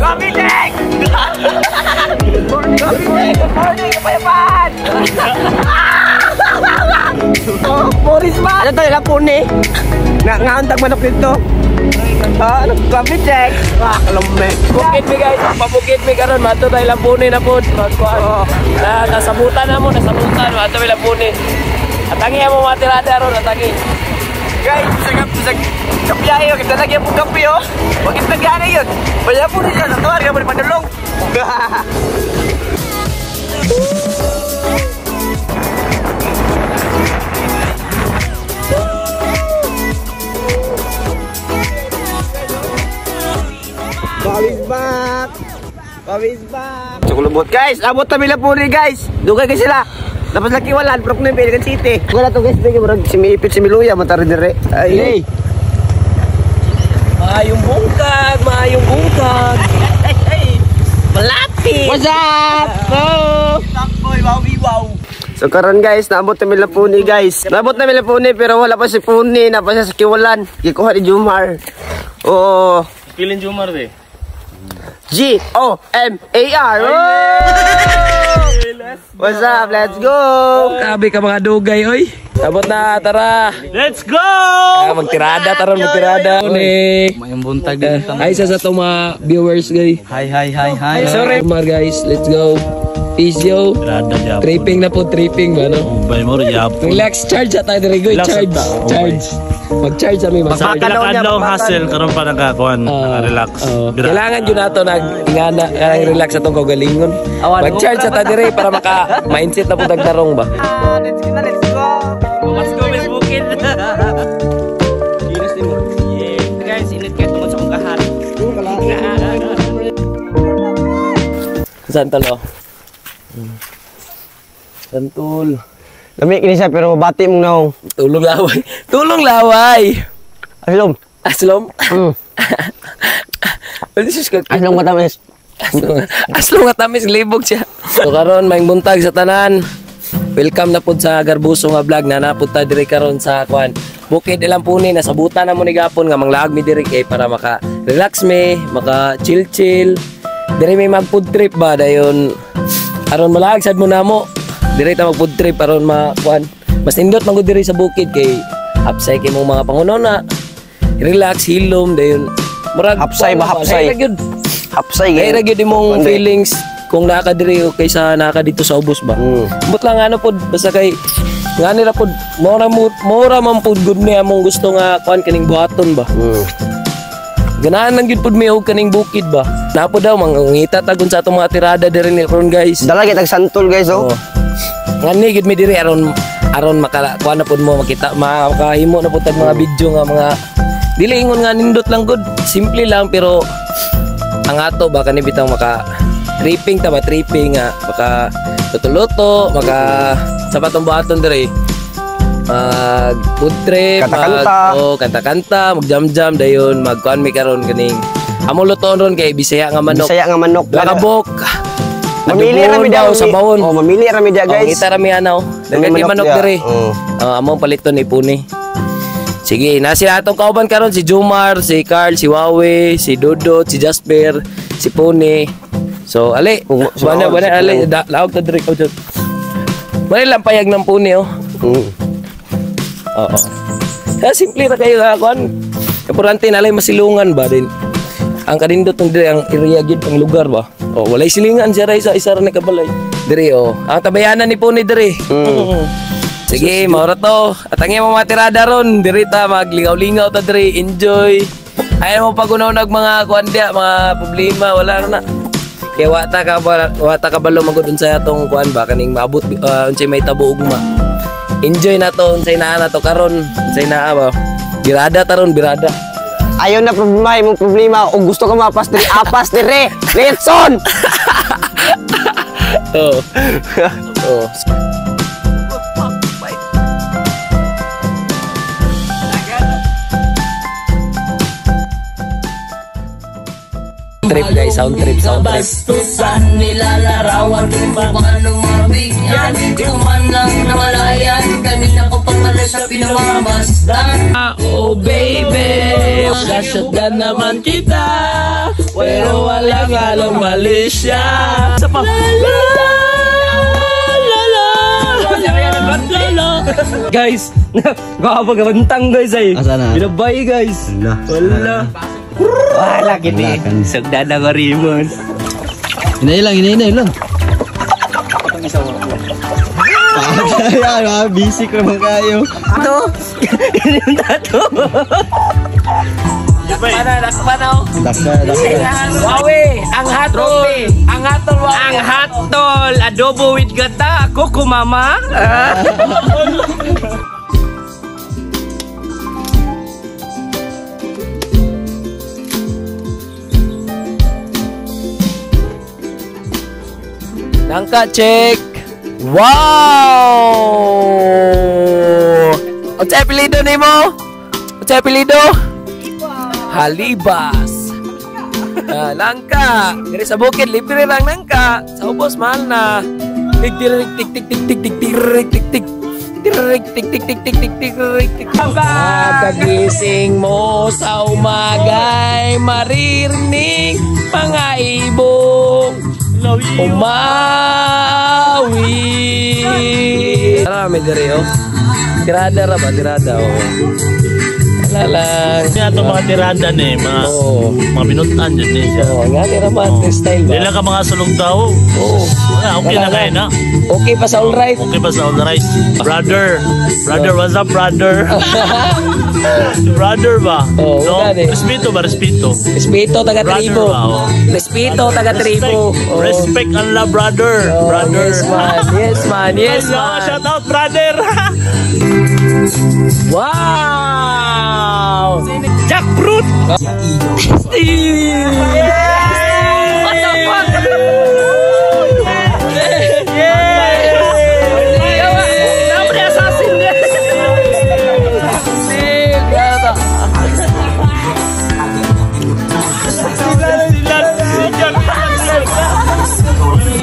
Coffee check! Coffee check! Good morning, kapayapaan! Oh, Boris ba? Ano tayo lang puni? Ngaantag manok dito. Ano? Coffee check! Kalame. Bukid mi guys, pabukid mi karon mato tayo lang puni na po. Nasabutan na mo, nasabutan. Mato tayo lang puni. Atangi mo mga tirada ron, atangi. Guys, sa kapiyahe, kita lagi po kapi, oh. Huwag kita gana yun. Baya po rin yan. Natuwar ka mo rin padulong. Pawis back! Pawis back! Sukulubot guys! Abot na bila po rin guys! Dugay kayo sila! Tapos laki walan, prok na yung Pelican City. Wala to guys, bigyan mo rin simipit si Miluya, matari dire. Ay! Maayong bungkag, maayong bungkag. Malapit! What's up? Oh! Boy, wow. So karon guys, naabot na mila Puni guys. Naabot na mila Puni pero wala pa si Puni, napa siya sa Kiwalan. Kikuha ni Jumar. Oo. Pilin Jumar be. G-O-M-A-R. What's up? Let's go! Kabi ka mga dugay, oy. Abot na, tara. Let's go! Magtirada, tara, magtirada. Mayang buntag din. Ay, sa itong mga viewers, guys. Hi. Sorry. Guys, let's go. Peace, yo. Tripping na po, tripping ba, no? Relax, charge at tayo, Rigo. Charge. Mag-charge kami, mag-charge. Pagkakadlaw hassle, karon pa nakakuhan, relax. Kailangan yun nato nag-ingana, relax atong kagalingon. Mag-charge at tayo, para maka-mindset na po tagtarong ba? Let's go! Let's go, Miss Bukid. Guys, init kayo tungkol sa kong kahan. Saan talo? Santul. Lamig ini siya pero bati mong naong. Tulong laway. Tulong laway. Aslom. Aslom? Aslom matamis. Aslom matamis, libog siya. So karon may buntag sa tanan. Welcome na pud sa Garbuso nga vlog na napud ta diri karon sa kwan. Bukid ilang puni nasabutan na mo ni gapon nga manglaag mi diri kay para maka relax mi, maka chill. Diri may mag food trip ba dayon. Aron malag sad mo na mo. Diri ta mag food trip aron makuan. Mas nindot man gud diri sa bukid kay hapsay kay mong mga pangunona. Relax hilom dayon. Murag Hapsay ba hapsay? Hapsay gay ra gyud imong feelings kung naka diri o kaysa naka dito sa ubos ba. But lang ano pod basta kay ngani ra pod mora man pod gud ni among gusto nga kuan kaning buhaton ba. Ganahan lang gyud pod mi og kaning bukid ba. Napo daw mangita tagon sa atong mga tirada diri ni karon guys. Dala gyud tag santol guys oh. Ngani gyud mi diri aron maka kuan na pod mo makita makahimo na pod tag mga video nga mga dili ingon nga nindot lang gud. Simple lang pero ang ato ba kani bitang maka tripping ta ba tripping nga maka luto maka sa patong buhaton diri. Mag food trip, kanta-kanta, mag jam dayon, magkuan mi karon kaning amo lutoon ron kay Bisaya nga manok. Lakabok. Mamili ra mi daw sa bawon. Oh, mamili ra mi dia guys. Kita ra mi anaw. Dagan kay manok diri. Amo paliton ni Puni. Sige, nasi atong kauban karon si Jumar, si Carl, si Wawe, si Dodot, si Jasper, si Puni. So, ali, bana ali laog ta diri ko jud. Mali lang payag ng Puni oh. Oo. Kaya simple na kayo kuan. Importante na lang masilungan ba din. Ang kanindot ng diri ang area gid ang lugar ba. Oh, walay silingan siya ra isa ra ni kabalay. Diri oh. Ang tabayanan ni Puni diri. Sige, maura to. Atangi mo matirada ron. Diri ta maglingaw-lingaw ta diri, enjoy. Ayaw mo pagunaw nag mga kuan dia, mga problema wala na. Kaya wata ka balo magudon sa atong kuan ba kaning maabot unsay may tabo ugma. Enjoy na to, unsay naa na to karon, unsay naa ba. Birada taron, birada. Ayaw na problema, imong problema o gusto ka mapas diri, apas diri. Letson. Oh. Oh. Trip guys, sound trip. Bastusan nilalarawan kung paano mabigyan. Di ko man lang namalayan, kanina ko pang mali sa pinamamasdan. Oh baby, shotgun naman kita. pero walang malisya. Sa pa. Guys, gawabagabantang guys ay. Binabay guys. Wala. Wala gini. Sagdada ko rimon. Inay lang. Ay, busy ko naman kayo. Ito. Ini yung tato. Nakapanaw. Wawi, ang hatol. Ang hatol. Adobo with gata. Kuku mama. Nangka check. Wow! Ang apelido ni mo? Ang apelido? Halibas. Langka. Dari sa bukid, libre lang nangka. Sa ubos, mahal na. Kagising mo sa umagay, maririnig mga ibong umawi. Marami diri oh. Tirada ra ba? Tirada oh. Lalang. Kaya itong mga tirada ni, mga binutan dyan ni siya. Oo, nga tira ba? Style ba? Hindi lang ka mga sulong tao. Oo. Okay na kayo na. Okay pa sa all right. Okay pa sa all right. Brother, what's up brother? Brother ba? Oo, gani. Respeto ba? Respeto. Respeto taga tribo. Brother ba? Respeto taga tribo. Respect ang la brother. Brother. Yes man. Shout out brother. Wow! Jackfruit! What the fuck? Namanya assassin dia.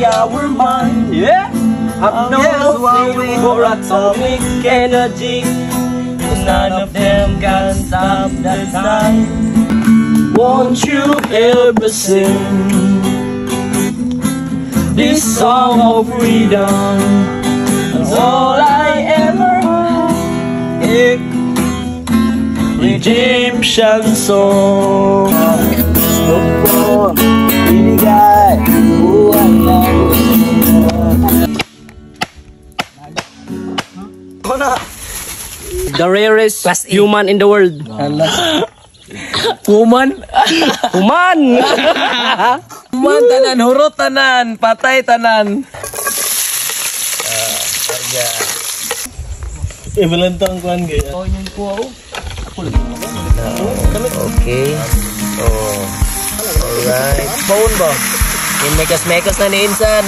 Our mind, yeah. Up north, for atomic energy. None of them can stop the sun. Won't you ever sing this song of freedom? That's all I ever had. Redemption song. Binigay buwan lang. The rarest human in the world. Kuman. Human! Kuman tanan, hurot tanan, patay tanan. Ibalantang kuan gaya. Okay. Oh. Alright. Phone ba? Yung mekas-mekas na ni Insan.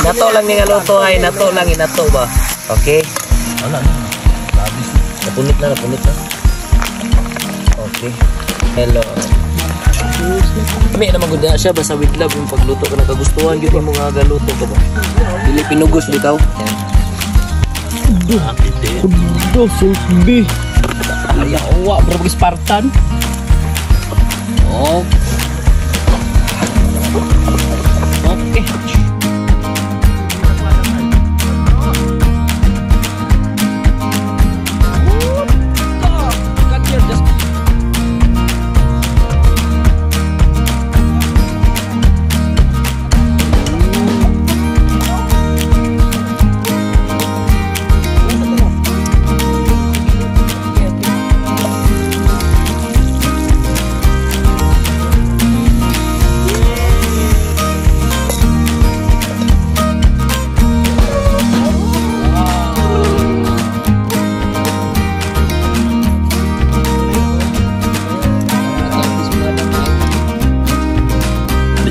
Nato lang nga luto ay nato lang inato ba? Okay. Napunit na. Okay. Hello. Kami naman gud siya basta with love yung pagluto ka nakagustuhan gyud mo nga galuto ka ba. Dili pinugos bitaw. Kudo, sulbi. Ay, awa, bro, Spartan. Oh. Okay.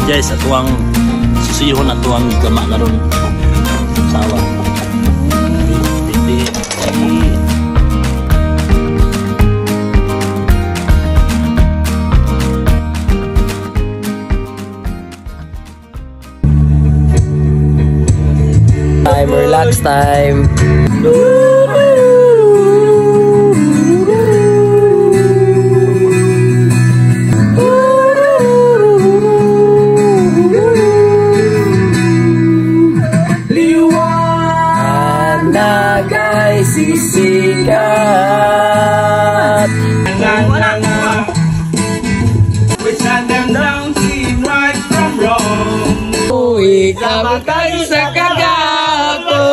Guys, atuang susihon atuang gama na ron sawa. Time, relax time. sikat. We shut them down, see right from wrong. Uy, kamatay sa kagato.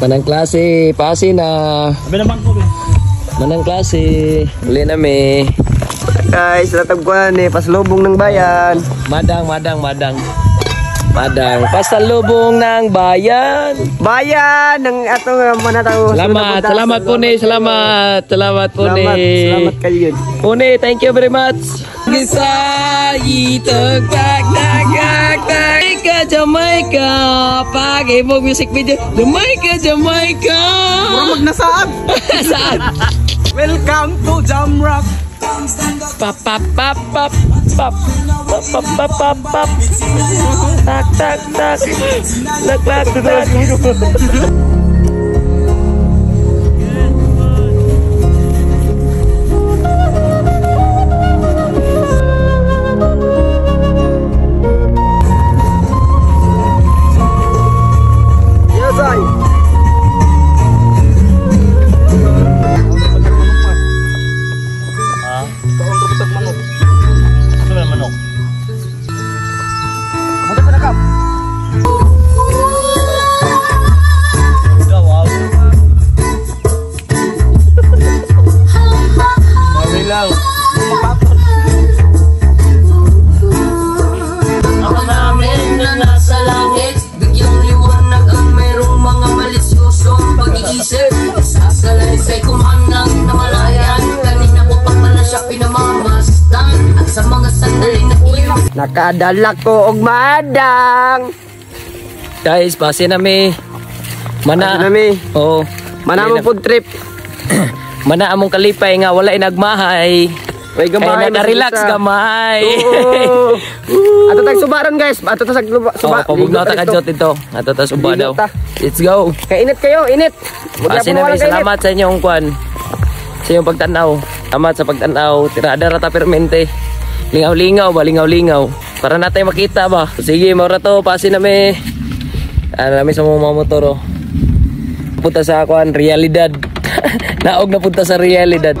Manang klase, pasi na. Manang klase. Uli na me. Guys, latagkuhan eh, paslubong ng bayan. Madang. Pasalubong ng bayan. Bayan ng atong manataw. Salamat Pune, salamat Pune. Salamat kayo yun. Pune, thank you very much. Gisayi tagtag ka Jamaica. Pagi mo music video. Jamaica. Murag nasaab. Saan? Welcome to Jamrock. Pap. Tak. Lak. Yes, ay. Ang namin na nasa langit, bigyang liwanag ang mayroong mga malisyosong pag-iisip. Sasalaysay kumanang na malayan, kanina ko pa man na siya pinamamastan. At sa mga sandaling na iyon, Nakadala ko og madang. Guys, pasi na me. Mana. Pasi na me. Oo. Mana mo food trip. Mana among kalipay nga wala inagmahay. May gamay. Kaya naka-relax gamay. Oo. Ato tag subaran guys. Ato ta suba. Pabugnaw ta kadjot ito. Ato ta suba daw. Let's go. Kay init kayo, init. Pasi na me. Salamat sa inyong kwan. Sa inyong pagtanaw. Salamat sa pagtanaw. Tirada rata permente. Lingaw-lingaw. Para natin makita ba. Sige, maura to. Pasi na me. Namin sa mga motor. Punta sa kwan, realidad. Naog na punta sa realidad.